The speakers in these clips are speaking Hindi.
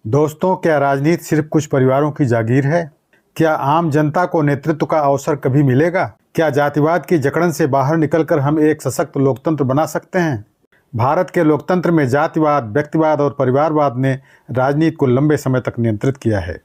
दोस्तों, क्या राजनीति सिर्फ कुछ परिवारों की जागीर है? क्या आम जनता को नेतृत्व का अवसर कभी मिलेगा? क्या जातिवाद की जकड़न से बाहर निकलकर हम एक सशक्त लोकतंत्र बना सकते हैं? भारत के लोकतंत्र में जातिवाद, व्यक्तिवाद और परिवारवाद ने राजनीति को लंबे समय तक नियंत्रित किया है।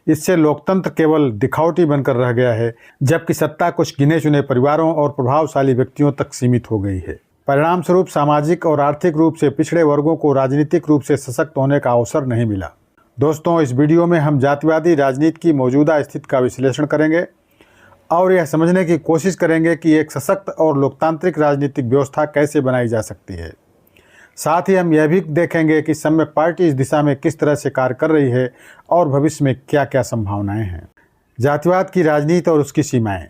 इससे लोकतंत्र केवल दिखावटी बनकर रह गया है, जबकि सत्ता कुछ गिने चुने परिवारों और प्रभावशाली व्यक्तियों तक सीमित हो गई है। परिणाम स्वरूप सामाजिक और आर्थिक रूप से पिछड़े वर्गों को राजनीतिक रूप से सशक्त होने का अवसर नहीं मिला। दोस्तों, इस वीडियो में हम जातिवादी राजनीति की मौजूदा स्थिति का विश्लेषण करेंगे और यह समझने की कोशिश करेंगे कि एक सशक्त और लोकतांत्रिक राजनीतिक व्यवस्था कैसे बनाई जा सकती है। साथ ही हम यह भी देखेंगे कि सम्यक पार्टी इस दिशा में किस तरह से कार्य कर रही है और भविष्य में क्या क्या संभावनाएं हैं। जातिवाद की राजनीति और उसकी सीमाएं।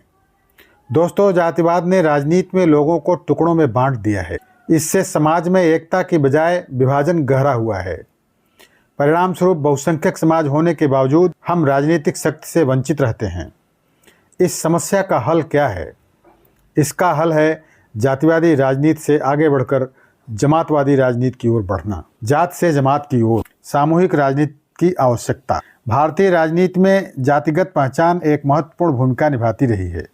दोस्तों, जातिवाद ने राजनीति में लोगों को टुकड़ों में बांट दिया है। इससे समाज में एकता की बजाय विभाजन गहरा हुआ है। परिणाम स्वरूप बहुसंख्यक समाज होने के बावजूद हम राजनीतिक शक्ति से वंचित रहते हैं। इस समस्या का हल क्या है? इसका हल है जातिवादी राजनीति से आगे बढ़कर जमातवादी राजनीति की ओर बढ़ना। जात से जमात की ओर सामूहिक राजनीति की आवश्यकता। भारतीय राजनीति में जातिगत पहचान एक महत्वपूर्ण भूमिका निभाती रही है।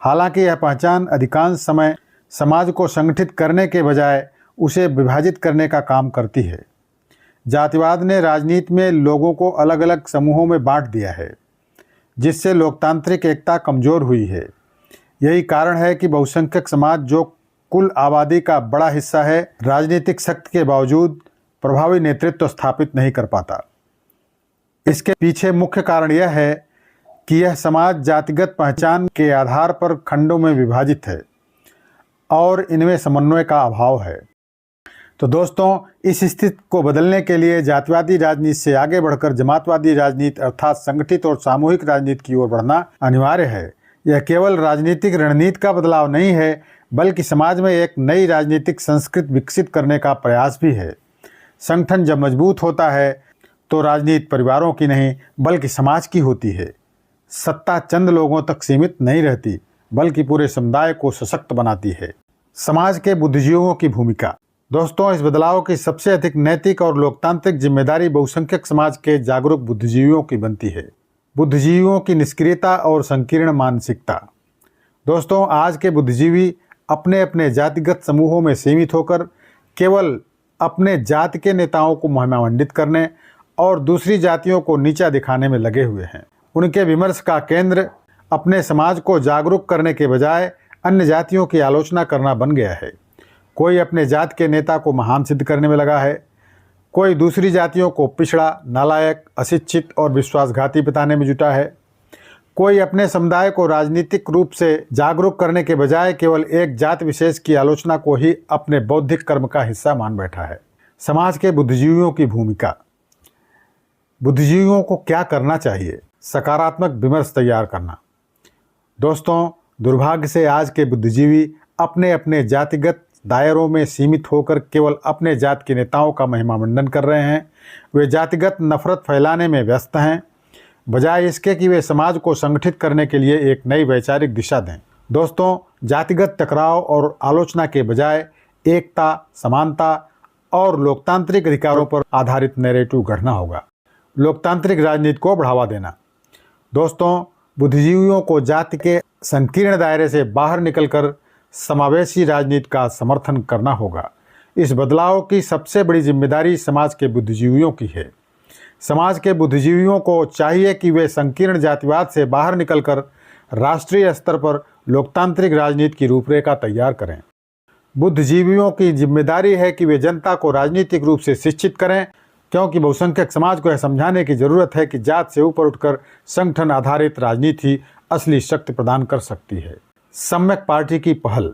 हालांकि यह पहचान अधिकांश समय समाज को संगठित करने के बजाय उसे विभाजित करने का काम करती है। जातिवाद ने राजनीति में लोगों को अलग अलग समूहों में बांट दिया है, जिससे लोकतांत्रिक एकता कमजोर हुई है। यही कारण है कि बहुसंख्यक समाज, जो कुल आबादी का बड़ा हिस्सा है, राजनीतिक शक्ति के बावजूद प्रभावी नेतृत्व स्थापित नहीं कर पाता। इसके पीछे मुख्य कारण यह है कि यह समाज जातिगत पहचान के आधार पर खंडों में विभाजित है और इनमें समन्वय का अभाव है। तो दोस्तों, इस स्थिति को बदलने के लिए जातिवादी राजनीति से आगे बढ़कर जमातवादी राजनीति अर्थात संगठित और सामूहिक राजनीति की ओर बढ़ना अनिवार्य है। यह केवल राजनीतिक रणनीति का बदलाव नहीं है, बल्कि समाज में एक नई राजनीतिक संस्कृति विकसित करने का प्रयास भी है। संगठन जब मजबूत होता है तो राजनीति परिवारों की नहीं बल्कि समाज की होती है। सत्ता चंद लोगों तक सीमित नहीं रहती, बल्कि पूरे समुदाय को सशक्त बनाती है। समाज के बुद्धिजीवियों की भूमिका। दोस्तों, इस बदलाव की सबसे अधिक नैतिक और लोकतांत्रिक जिम्मेदारी बहुसंख्यक समाज के जागरूक बुद्धिजीवियों की बनती है। बुद्धिजीवियों की निष्क्रियता और संकीर्ण मानसिकता। दोस्तों, आज के बुद्धिजीवी अपने अपने जातिगत समूहों में सीमित होकर केवल अपने जाति के नेताओं को महिमामंडित करने और दूसरी जातियों को नीचा दिखाने में लगे हुए हैं। उनके विमर्श का केंद्र अपने समाज को जागरूक करने के बजाय अन्य जातियों की आलोचना करना बन गया है। कोई अपने जात के नेता को महान सिद्ध करने में लगा है, कोई दूसरी जातियों को पिछड़ा, नालायक, अशिक्षित और विश्वासघाती बताने में जुटा है। कोई अपने समुदाय को राजनीतिक रूप से जागरूक करने के बजाय केवल एक जात विशेष की आलोचना को ही अपने बौद्धिक कर्म का हिस्सा मान बैठा है। समाज के बुद्धिजीवियों की भूमिका। बुद्धिजीवियों को क्या करना चाहिए? सकारात्मक विमर्श तैयार करना। दोस्तों, दुर्भाग्य से आज के बुद्धिजीवी अपने अपने जातिगत दायरों में सीमित होकर केवल अपने जात के नेताओं का महिमामंडन कर रहे हैं। वे जातिगत नफरत फैलाने में व्यस्त हैं, बजाय इसके कि वे समाज को संगठित करने के लिए एक नई वैचारिक दिशा दें। दोस्तों, जातिगत टकराव और आलोचना के बजाय एकता, समानता और लोकतांत्रिक अधिकारों पर आधारित नैरेटिव गढ़ना होगा। लोकतांत्रिक राजनीति को बढ़ावा देना। दोस्तों, बुद्धिजीवियों को जाति के संकीर्ण दायरे से बाहर निकलकर समावेशी राजनीति का समर्थन करना होगा। इस बदलाव की सबसे बड़ी जिम्मेदारी समाज के बुद्धिजीवियों की है। समाज के बुद्धिजीवियों को चाहिए कि वे संकीर्ण जातिवाद से बाहर निकलकर राष्ट्रीय स्तर पर लोकतांत्रिक राजनीति की रूपरेखा तैयार करें। बुद्धिजीवियों की जिम्मेदारी है कि वे जनता को राजनीतिक रूप से शिक्षित करें, क्योंकि बहुसंख्यक समाज को यह समझाने की जरूरत है कि जात से ऊपर उठकर संगठन आधारित राजनीति असली शक्ति प्रदान कर सकती है। सम्यक पार्टी की पहल।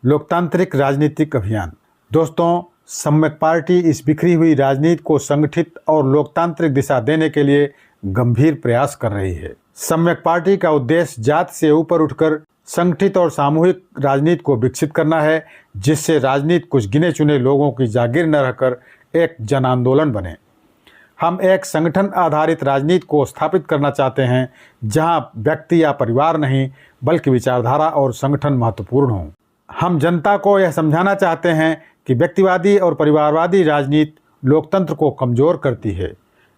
लोकतांत्रिक राजनीतिक अभियान। दोस्तों, सम्यक पार्टी इस बिखरी हुई राजनीति को संगठित और लोकतांत्रिक दिशा देने के लिए गंभीर प्रयास कर रही है। सम्यक पार्टी का उद्देश्य जात से ऊपर उठकर संगठित और सामूहिक राजनीति को विकसित करना है, जिससे राजनीति कुछ गिने चुने लोगों की जागीर न रहकर एक जन आंदोलन बने। हम एक संगठन आधारित राजनीति को स्थापित करना चाहते हैं, जहां व्यक्ति या परिवार नहीं बल्कि विचारधारा और संगठन महत्वपूर्ण हों। हम जनता को यह समझाना चाहते हैं कि व्यक्तिवादी और परिवारवादी राजनीति लोकतंत्र को कमजोर करती है,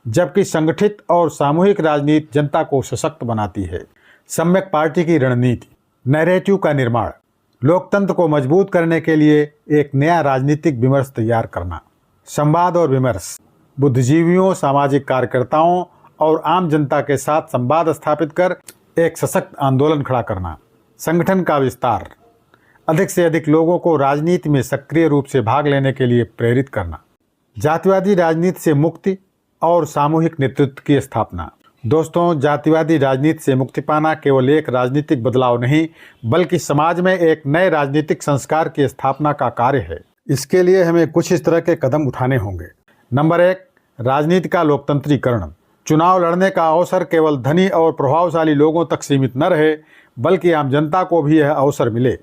जबकि संगठित और सामूहिक राजनीति जनता को सशक्त बनाती है। सम्यक पार्टी की रणनीति, नैरेटिव का निर्माण, लोकतंत्र को मजबूत करने के लिए एक नया राजनीतिक विमर्श तैयार करना, संवाद और विमर्श, बुद्धिजीवियों, सामाजिक कार्यकर्ताओं और आम जनता के साथ संवाद स्थापित कर एक सशक्त आंदोलन खड़ा करना, संगठन का विस्तार, अधिक से अधिक लोगों को राजनीति में सक्रिय रूप से भाग लेने के लिए प्रेरित करना, जातिवादी राजनीति से मुक्ति और सामूहिक नेतृत्व की स्थापना। दोस्तों, जातिवादी राजनीति से मुक्ति पाना केवल एक राजनीतिक बदलाव नहीं, बल्कि समाज में एक नए राजनीतिक संस्कार की स्थापना का कार्य है। इसके लिए हमें कुछ इस तरह के कदम उठाने होंगे। नंबर 1, राजनीति का लोकतंत्रीकरण। चुनाव लड़ने का अवसर केवल धनी और प्रभावशाली लोगों तक सीमित न रहे, बल्कि आम जनता को भी यह अवसर मिले।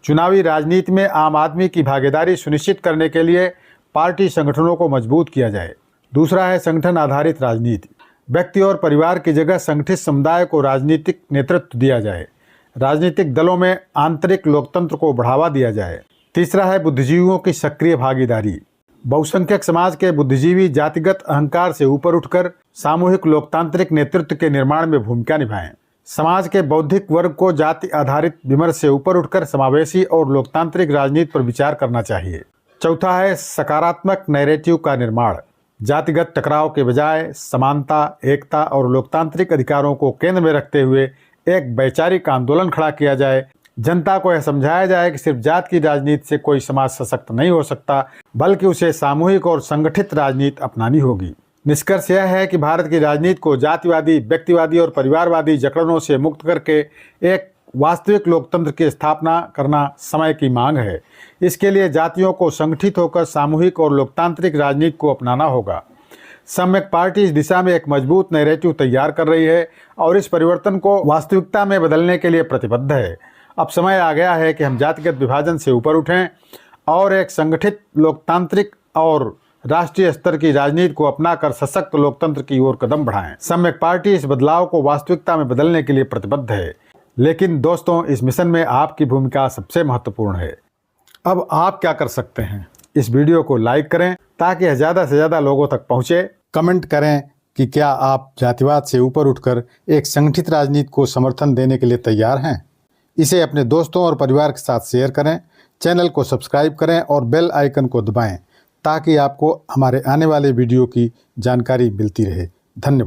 चुनावी राजनीति में आम आदमी की भागीदारी सुनिश्चित करने के लिए पार्टी संगठनों को मजबूत किया जाए। दूसरा है संगठन आधारित राजनीति। व्यक्ति और परिवार की जगह संगठित समुदाय को राजनीतिक नेतृत्व दिया जाए। राजनीतिक दलों में आंतरिक लोकतंत्र को बढ़ावा दिया जाए। तीसरा है बुद्धिजीवियों की सक्रिय भागीदारी। बहुसंख्यक समाज के बुद्धिजीवी जातिगत अहंकार से ऊपर उठकर सामूहिक लोकतांत्रिक नेतृत्व के निर्माण में भूमिका निभाएं। समाज के बौद्धिक वर्ग को जाति आधारित विमर्श से ऊपर उठकर समावेशी और लोकतांत्रिक राजनीति पर विचार करना चाहिए। चौथा है सकारात्मक नैरेटिव का निर्माण। जातिगत टकराव के बजाय समानता, एकता और लोकतांत्रिक अधिकारों को केंद्र में रखते हुए एक वैचारिक आंदोलन खड़ा किया जाए। जनता को यह समझाया जाए कि सिर्फ जात की राजनीति से कोई समाज सशक्त नहीं हो सकता, बल्कि उसे सामूहिक और संगठित राजनीति अपनानी होगी। निष्कर्ष यह है कि भारत की राजनीति को जातिवादी, व्यक्तिवादी और परिवारवादी जकड़नों से मुक्त करके एक वास्तविक लोकतंत्र की स्थापना करना समय की मांग है। इसके लिए जातियों को संगठित होकर सामूहिक और लोकतांत्रिक राजनीति को अपनाना होगा। सम्यक पार्टी इस दिशा में एक मजबूत नैरेटिव तैयार कर रही है और इस परिवर्तन को वास्तविकता में बदलने के लिए प्रतिबद्ध है। अब समय आ गया है कि हम जातिगत विभाजन से ऊपर उठें और एक संगठित लोकतांत्रिक और राष्ट्रीय स्तर की राजनीति को अपनाकर सशक्त लोकतंत्र की ओर कदम बढ़ाएं। सम्यक पार्टी इस बदलाव को वास्तविकता में बदलने के लिए प्रतिबद्ध है। लेकिन दोस्तों, इस मिशन में आपकी भूमिका सबसे महत्वपूर्ण है। अब आप क्या कर सकते हैं? इस वीडियो को लाइक करें ताकि यह ज़्यादा से ज़्यादा लोगों तक पहुँचे। कमेंट करें कि क्या आप जातिवाद से ऊपर उठकर एक संगठित राजनीति को समर्थन देने के लिए तैयार हैं। इसे अपने दोस्तों और परिवार के साथ शेयर करें। चैनल को सब्सक्राइब करें और बेल आइकन को दबाएं ताकि आपको हमारे आने वाले वीडियो की जानकारी मिलती रहे। धन्यवाद।